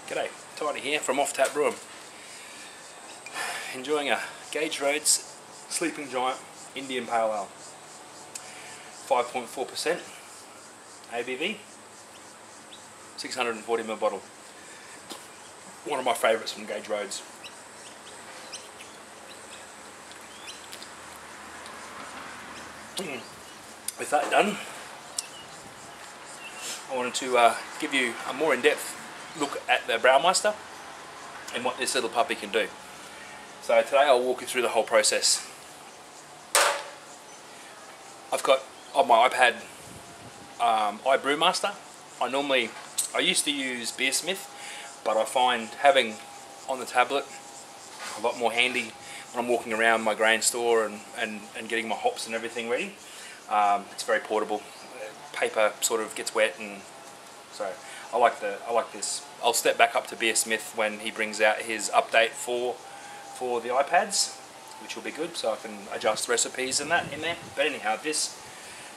G'day, Tiny here from Off Tap Brewing. Enjoying a Gage Roads Sleeping Giant Indian Pale Ale. 5.4% ABV, 640ml bottle. One of my favourites from Gage Roads. With that done, I wanted to give you a more in-depth look at the Braumeister and what this little puppy can do. So today I'll walk you through the whole process. I've got on my iPad brewmaster. I used to use Beersmith, but I find having on the tablet a lot more handy when I'm walking around my grain store and getting my hops and everything ready. It's very portable. Paper sort of gets wet, and so I like this. I'll step back up to Beersmith when he brings out his update for the iPads, which will be good, so I can adjust recipes and that in there. But anyhow, this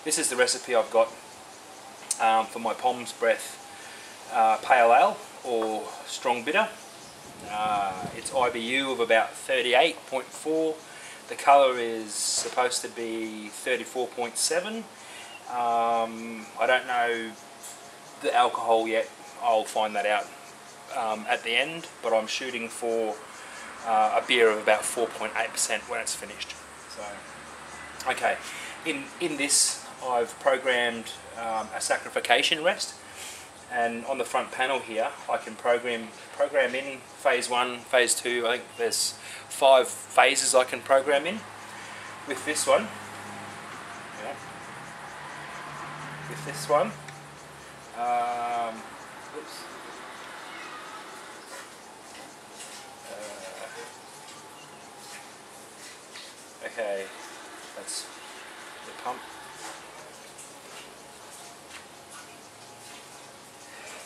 is the recipe I've got for my Pom's Breath Pale Ale or Strong Bitter. It's IBU of about 38.4. The colour is supposed to be 34.7. I don't know the alcohol yet. I'll find that out at the end, but I'm shooting for a beer of about 4.8% when it's finished. So, okay, in this I've programmed a saccharification rest, and on the front panel here I can program in phase 1, phase 2. I think there's 5 phases I can program in. With this one, oops. Okay, that's the pump.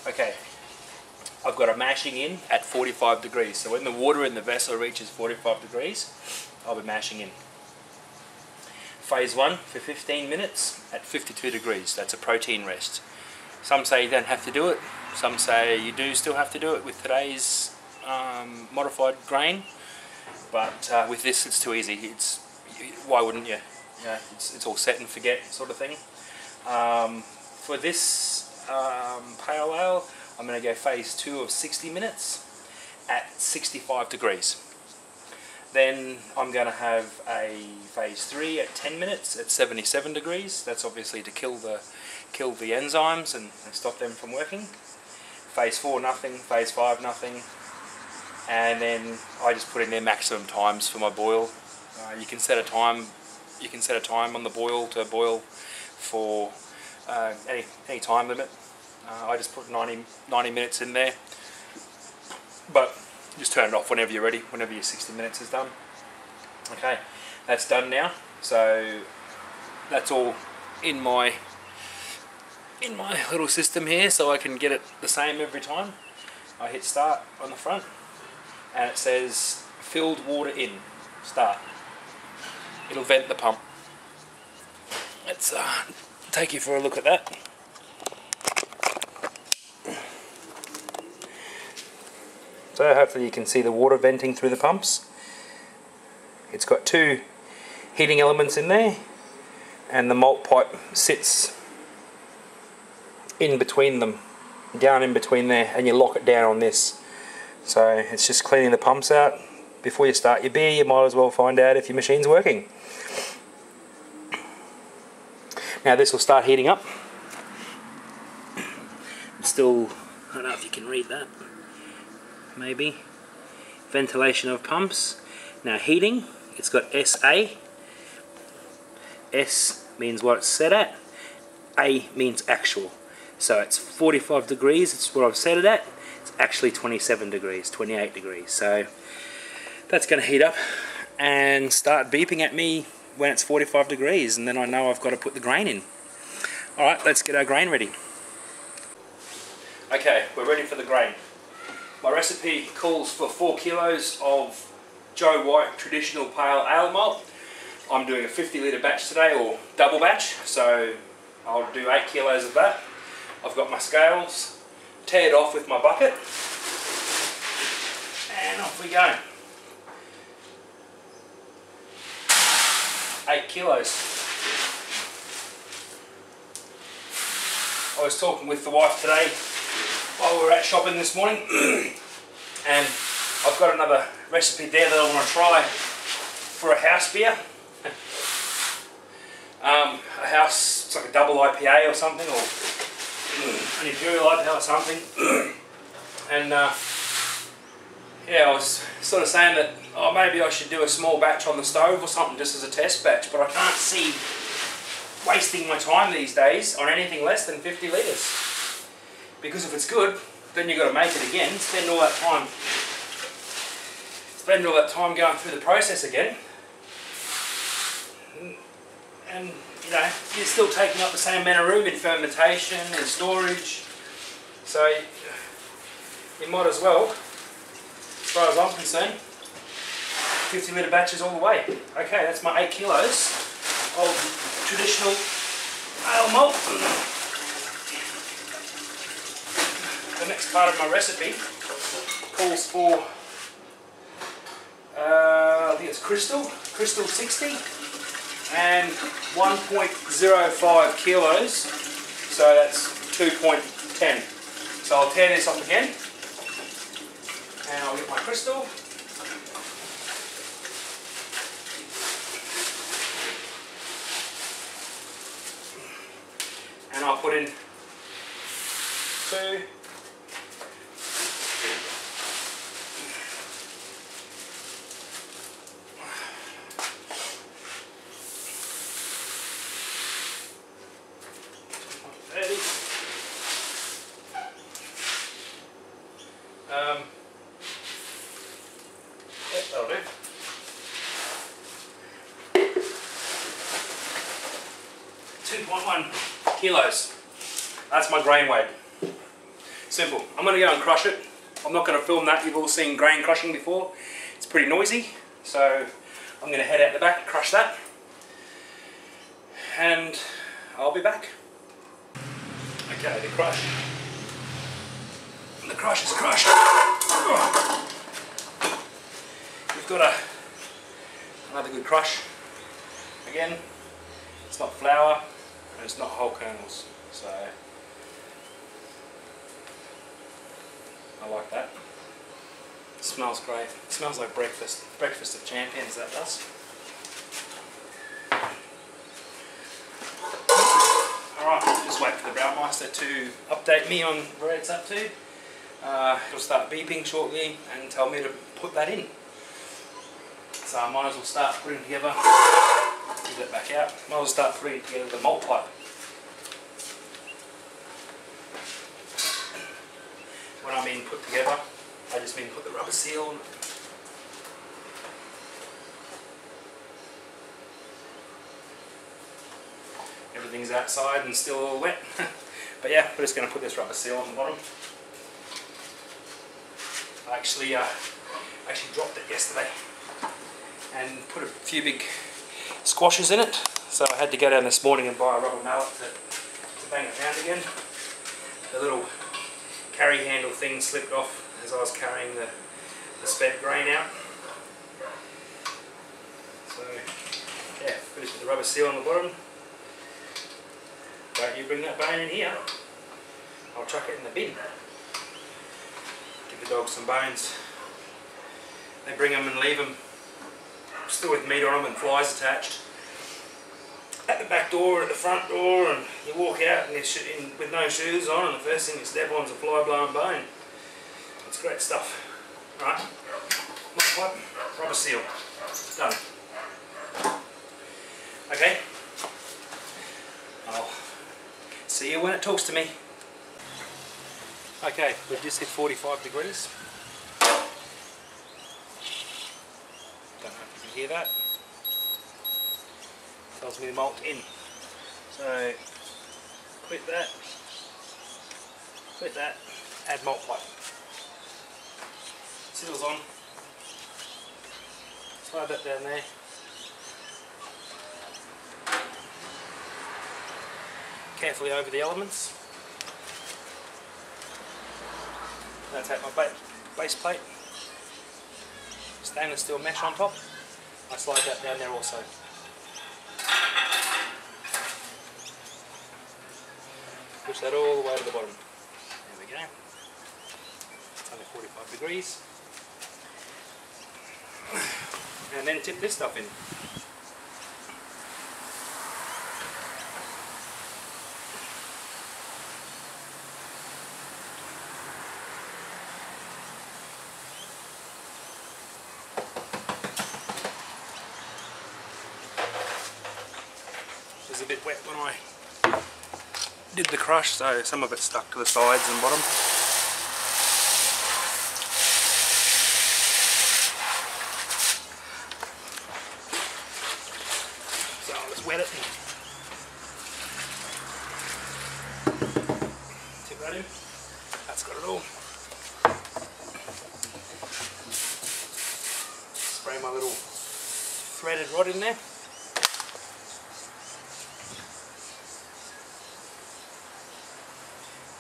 Okay, I've got a mashing in at 45 degrees. So when the water in the vessel reaches 45 degrees, I'll be mashing in. Phase 1 for 15 minutes at 52 degrees. That's a protein rest. Some say you don't have to do it. Some say you do still have to do it with today's modified grain. But with this, it's too easy. Why wouldn't you? It's all set and forget sort of thing. For this pale ale, I'm going to go phase 2 of 60 minutes at 65 degrees. Then I'm going to have a phase 3 at 10 minutes at 77 degrees. That's obviously to kill the enzymes and stop them from working. Phase 4 nothing, phase 5 nothing, and then I just put in their maximum times for my boil. You can set a time. You can set a time on the boil to boil for any time limit. I just put 90 minutes in there, but just turn it off whenever you're ready, whenever your 60 minutes is done. Okay, that's done now. So that's all in my little system here, so I can get it the same every time. I hit start on the front, and it says filled water in, start. It'll vent the pump. Let's take you for a look at that. So hopefully you can see the water venting through the pumps. It's got 2 heating elements in there, and the malt pipe sits in between them, down in between there, and you lock it down on this. So it's just cleaning the pumps out. Before you start your beer, you might as well find out if your machine's working. Now this will start heating up. Still, I don't know if you can read that. Maybe. Ventilation of pumps. Now heating, it's got SA. S means what it's set at. A means actual. So it's 45 degrees, it's what I've set it at. It's actually 27 degrees, 28 degrees. So that's going to heat up and start beeping at me when it's 45 degrees, and then I know I've got to put the grain in. Alright, let's get our grain ready. Okay, we're ready for the grain. My recipe calls for 4 kilos of Joe White traditional pale ale malt. I'm doing a 50 litre batch today, or double batch, so I'll do 8 kilos of that. I've got my scales, teared off with my bucket. Off we go. 8 kilos. I was talking with the wife today while we were out shopping this morning and I've got another recipe there that I want to try for a house beer. A house, it's like a double IPA or something, or an Imperial IPA or something. And yeah, I was sort of saying that, oh, maybe I should do a small batch on the stove or something just as a test batch, but I can't see wasting my time these days on anything less than 50 litres. Because if it's good, then you've got to make it again, spend all that time going through the process again. And you know, you're still taking up the same amount of room in fermentation and storage. So you might as well, as far as I'm concerned, 50 litre batches all the way. Okay, that's my 8 kilos of traditional ale malt. The next part of my recipe calls for, I think it's Crystal 60 and 1.05 kilos, so that's 2.10. So I'll tear this off again and I'll get my Crystal. And I'll put in 2, 30. Yep, that'll do. 2.1 kilos. That's my grain weight. Simple. I'm going to go and crush it. I'm not going to film that. You've all seen grain crushing before. It's pretty noisy. So I'm going to head out the back, crush that. And I'll be back. Okay, the crush. The crush is crushed. We've got another good crush. Again, it's not flour and it's not whole kernels, so I like that. It smells great. It smells like breakfast. Breakfast of champions, that does. Alright, just wait for the braumeister to update me on where it's up to. It'll start beeping shortly and tell me to put that in. So I might as well start putting together, get that back out, might as well start putting together the malt pipe. When I mean put together, I just mean put the rubber seal on it. Everything's outside and still all wet. But yeah, we're just going to put this rubber seal on the bottom. I actually dropped it yesterday and put a few big squashes in it, so I had to go down this morning and buy a rubber mallet to bang it down again. The little carry handle thing slipped off as I was carrying the spent grain out. So yeah, finish with the rubber seal on the bottom. Don't you bring that bone in here, I'll chuck it in the bin. Give the dogs some bones. They bring them and leave them still with meat on them and flies attached at the back door or at the front door, and you walk out and you're with no shoes on, and the first thing you step on is a fly blown bone. It's great stuff. Alright, malt pipe, rubber seal, done. Okay, I'll see you when it talks to me. Okay, we've just hit 45 degrees. Don't know if you can hear that. Tells me the malt in. So, quit that, add malt pipe. Seal's on. Slide that down there. Carefully over the elements. Now take my base plate, stainless steel mesh on top. I slide that down there also. Push that all the way to the bottom. There we go. It's only 45 degrees. And then tip this stuff in. It was a bit wet when I did the crush, so some of it stuck to the sides and bottom. So I'll just wet it and tip that in. That's got it all. Spray my little threaded rod in there.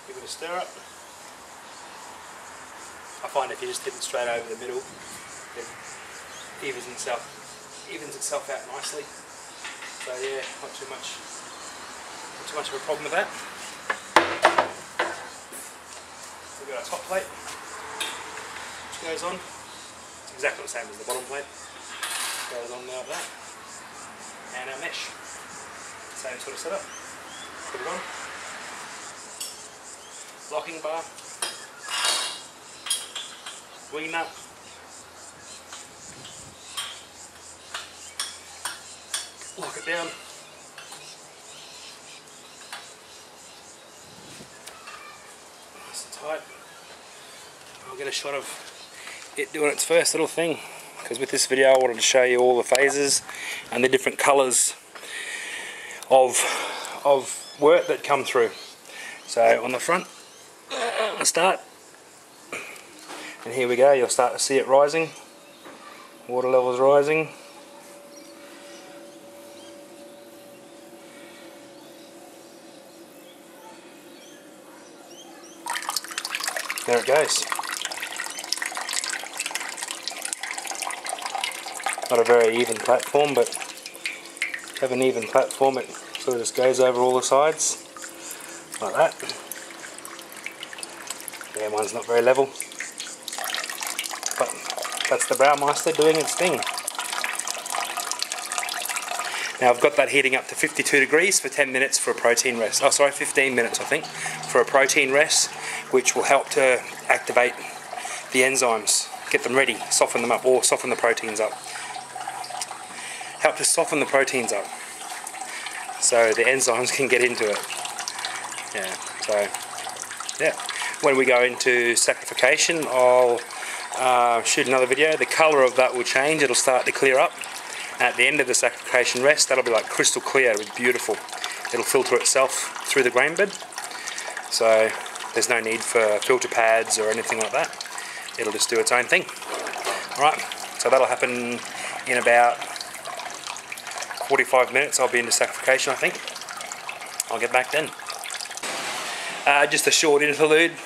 Give it a stir up. I find if you just tip it straight over the middle, it evens itself out nicely. So yeah, not too much of a problem with that. We've got our top plate, which goes on. It's exactly the same as the bottom plate. Goes on there like that. And our mesh, same sort of setup. Put it on. Locking bar, wing nut, lock it down, nice and tight. I'll get a shot of it doing its first little thing, because with this video I wanted to show you all the phases and the different colours of wort that come through. So on the front, I'll start, and here we go. You'll start to see it rising, water levels rising. There it goes. Not a very even platform, but to have an even platform, it sort of just goes over all the sides like that. Yeah, mine's not very level, but that's the Braumeister doing its thing. Now I've got that heating up to 52 degrees for 10 minutes for a protein rest. Oh sorry, 15 minutes I think for a protein rest, which will help to activate the enzymes, get them ready, soften them up, or soften the proteins up. Help to soften the proteins up so the enzymes can get into it. Yeah, so yeah. When we go into saccharification, I'll shoot another video. The colour of that will change, it'll start to clear up. And at the end of the saccharification rest, that'll be like crystal clear, it's beautiful. It'll filter itself through the grain bed. So there's no need for filter pads or anything like that. It'll just do its own thing. Alright, so that'll happen in about 45 minutes. I'll be into saccharification, I think. I'll get back then. Just a short interlude.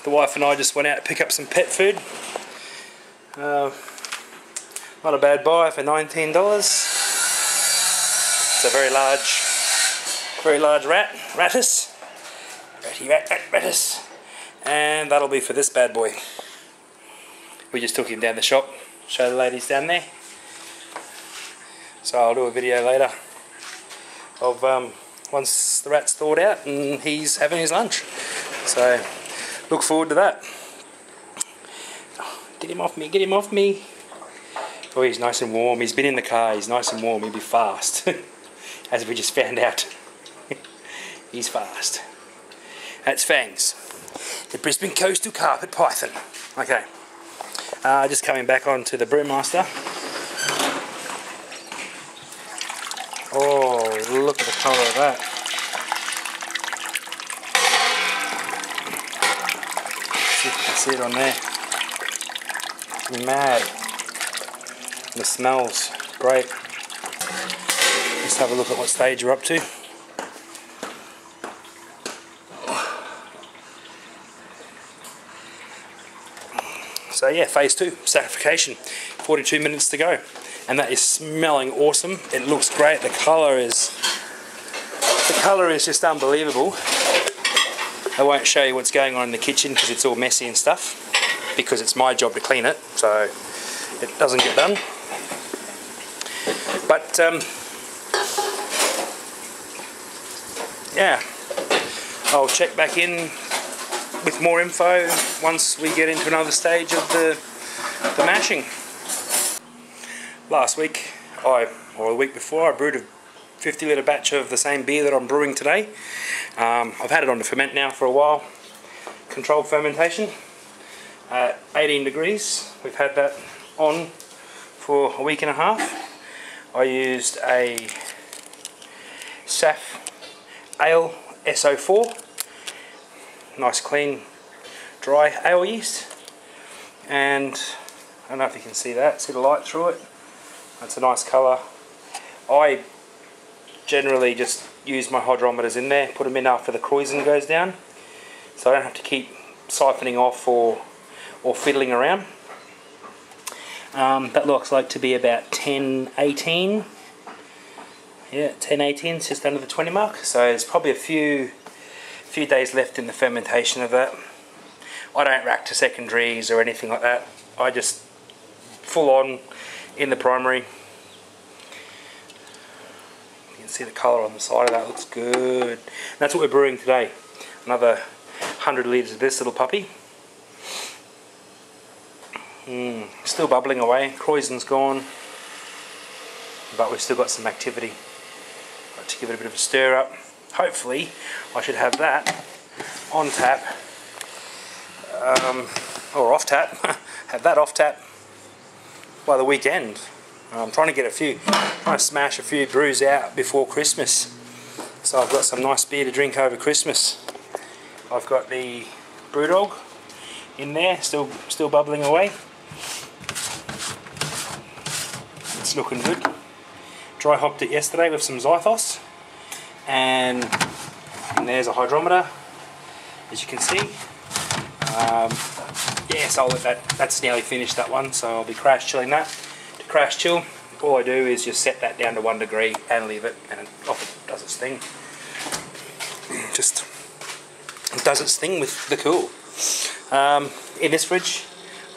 The wife and I just went out to pick up some pet food. Not a bad buy for $19. It's a very large rattus. Rattus. And that'll be for this bad boy. We just took him down the shop. Show the ladies down there. So I'll do a video later of once the rat's thawed out and he's having his lunch. So look forward to that. Oh, get him off me, get him off me. Oh, he's nice and warm. He's been in the car, he's nice and warm. He'll be fast. As we just found out. He's fast. That's Fangs, the Brisbane Coastal Carpet Python. Okay, just coming back onto the Brewmeister. Oh, look at the colour of that. See if you can see it on there. Mad. And the smells great. Let's have a look at what stage you're up to. So yeah, phase 2, saccharification, 42 minutes to go. And that is smelling awesome. It looks great. The colour is just unbelievable. I won't show you what's going on in the kitchen because it's all messy and stuff, because it's my job to clean it, so it doesn't get done. But yeah, I'll check back in with more info once we get into another stage of the mashing. Last week, or the week before, I brewed a 50 litre batch of the same beer that I'm brewing today. I've had it on to ferment now for a while. Controlled fermentation at 18 degrees. We've had that on for a week and a half. I used a SAF Ale SO4. Nice clean dry ale yeast. And I don't know if you can see that, see the light through it. That's a nice colour. I generally just use my hydrometers in there, put them in after the kreuzen goes down, so I don't have to keep siphoning off or fiddling around. That looks like to be about 10-18. Yeah, 10-18, just under the 20 mark. So there's probably a few days left in the fermentation of that. I don't rack to secondaries or anything like that. I just full on in the primary. You can see the colour on the side of that, looks good. And that's what we're brewing today. Another 100 litres of this little puppy. Still bubbling away, kreuzen's gone, but we've still got some activity. Got to give it a bit of a stir up. Hopefully I should have that on tap, or off tap, have that off tap by the weekend. I'm trying to smash a few brews out before Christmas, so I've got some nice beer to drink over Christmas. I've got the Brewdog in there, still bubbling away. It's looking good. Dry hopped it yesterday with some Zythos, and there's a hydrometer, as you can see. Yes, I'll let that's nearly finished, that one, so I'll be crash chilling that. To crash chill, all I do is just set that down to 1 degree and leave it, and off it does its thing. Just does its thing with the cool. In this fridge,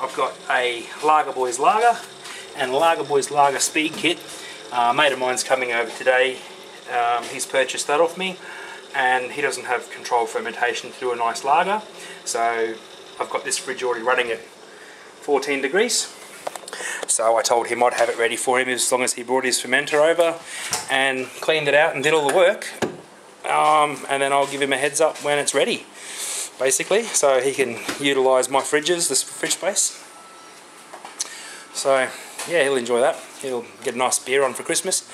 I've got a Lager Boys Lager and Lager Boys Lager Speed Kit. A mate of mine's coming over today. He's purchased that off me, and he doesn't have controlled fermentation to do a nice lager, so I've got this fridge already running at 14 degrees. So I told him I'd have it ready for him as long as he brought his fermenter over and cleaned it out and did all the work, and then I'll give him a heads up when it's ready, basically, so he can utilise my fridges, this fridge space. So yeah, he'll enjoy that. He'll get a nice beer on for Christmas.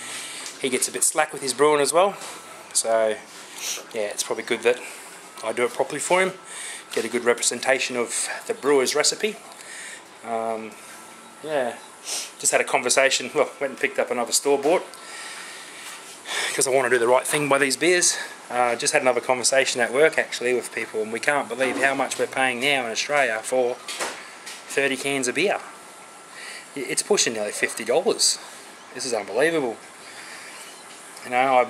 He gets a bit slack with his brewing as well, so yeah, it's probably good that I do it properly for him, get a good representation of the brewer's recipe. Yeah, just had a conversation, well, went and picked up another store-bought because I want to do the right thing by these beers. Just had another conversation at work actually with people, and we can't believe how much we're paying now in Australia for 30 cans of beer. It's pushing nearly $50. This is unbelievable. You know, I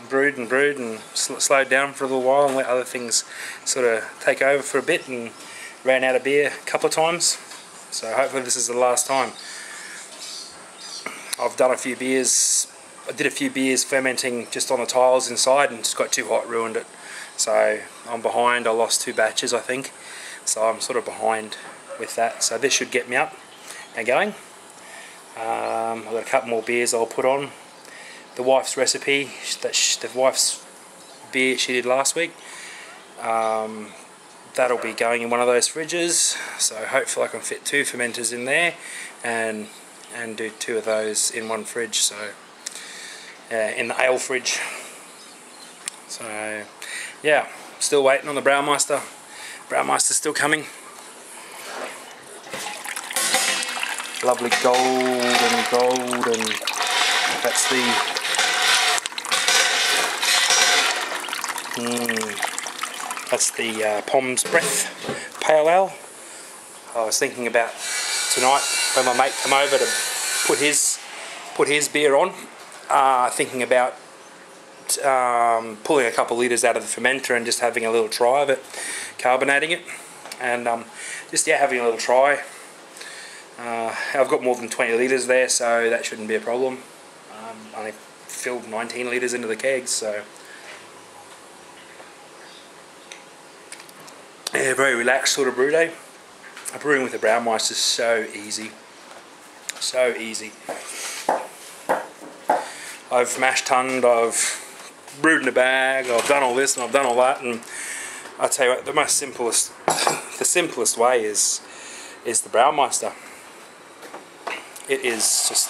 brewed and slowed down for a little while and let other things sort of take over for a bit, and ran out of beer a couple of times. So hopefully this is the last time. I've done a few beers. I did a few beers fermenting just on the tiles inside, and just got too hot, ruined it. So I'm behind. I lost 2 batches, I think. So I'm sort of behind with that. So this should get me up and going. I've got a couple more beers I'll put on. The wife's recipe, the wife's beer she did last week, that'll be going in one of those fridges, so hopefully I can fit 2 fermenters in there and do 2 of those in one fridge, so in the ale fridge. So yeah, still waiting on the Braumeister. Braumeister's still coming. Lovely golden, that's the that's the POHM's Breath Pale Ale. I was thinking about tonight when my mate come over to put his beer on, thinking about pulling a couple of litres out of the fermenter and just having a little try of it, carbonating it, and just having a little try. I've got more than 20 litres there, so that shouldn't be a problem. I only filled 19 litres into the kegs, so yeah, very relaxed sort of brew day. Brewing with a braumeister is so easy, so easy. I've mash tunned, I've brewed in a bag, I've done all this and I've done all that, and I tell you what, the simplest way is the braumeister. It is just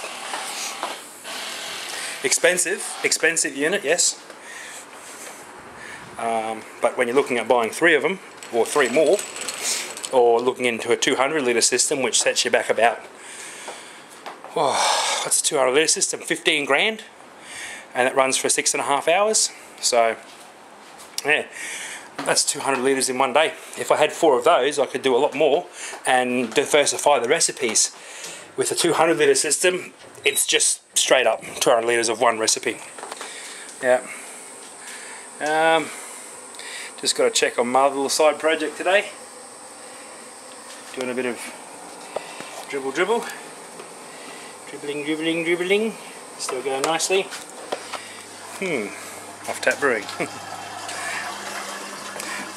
expensive unit, yes, but when you're looking at buying 3 of them or 3 more, or looking into a 200 litre system, which sets you back about, what's a 200 litre system, 15 grand, and it runs for 6.5 hours. So yeah, that's 200 litres in one day. If I had 4 of those, I could do a lot more and diversify the recipes. With a 200 litre system, it's just straight up 200 litres of one recipe. Yeah. Just got to check on my little side project today. Doing a bit of dribbling, still going nicely. Off tap brewing.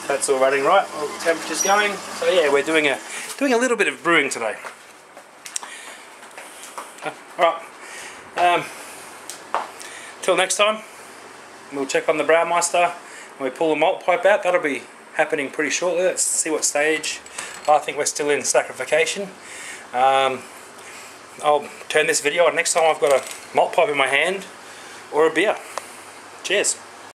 That's all running right. All the temperature's going. So yeah, we're doing a little bit of brewing today. All right. Till next time, we'll check on the braumeister and we pull the malt pipe out. That'll be happening pretty shortly. Let's see what stage. I think we're still in saccharification. I'll turn this video on next time I've got a malt pipe in my hand or a beer. Cheers.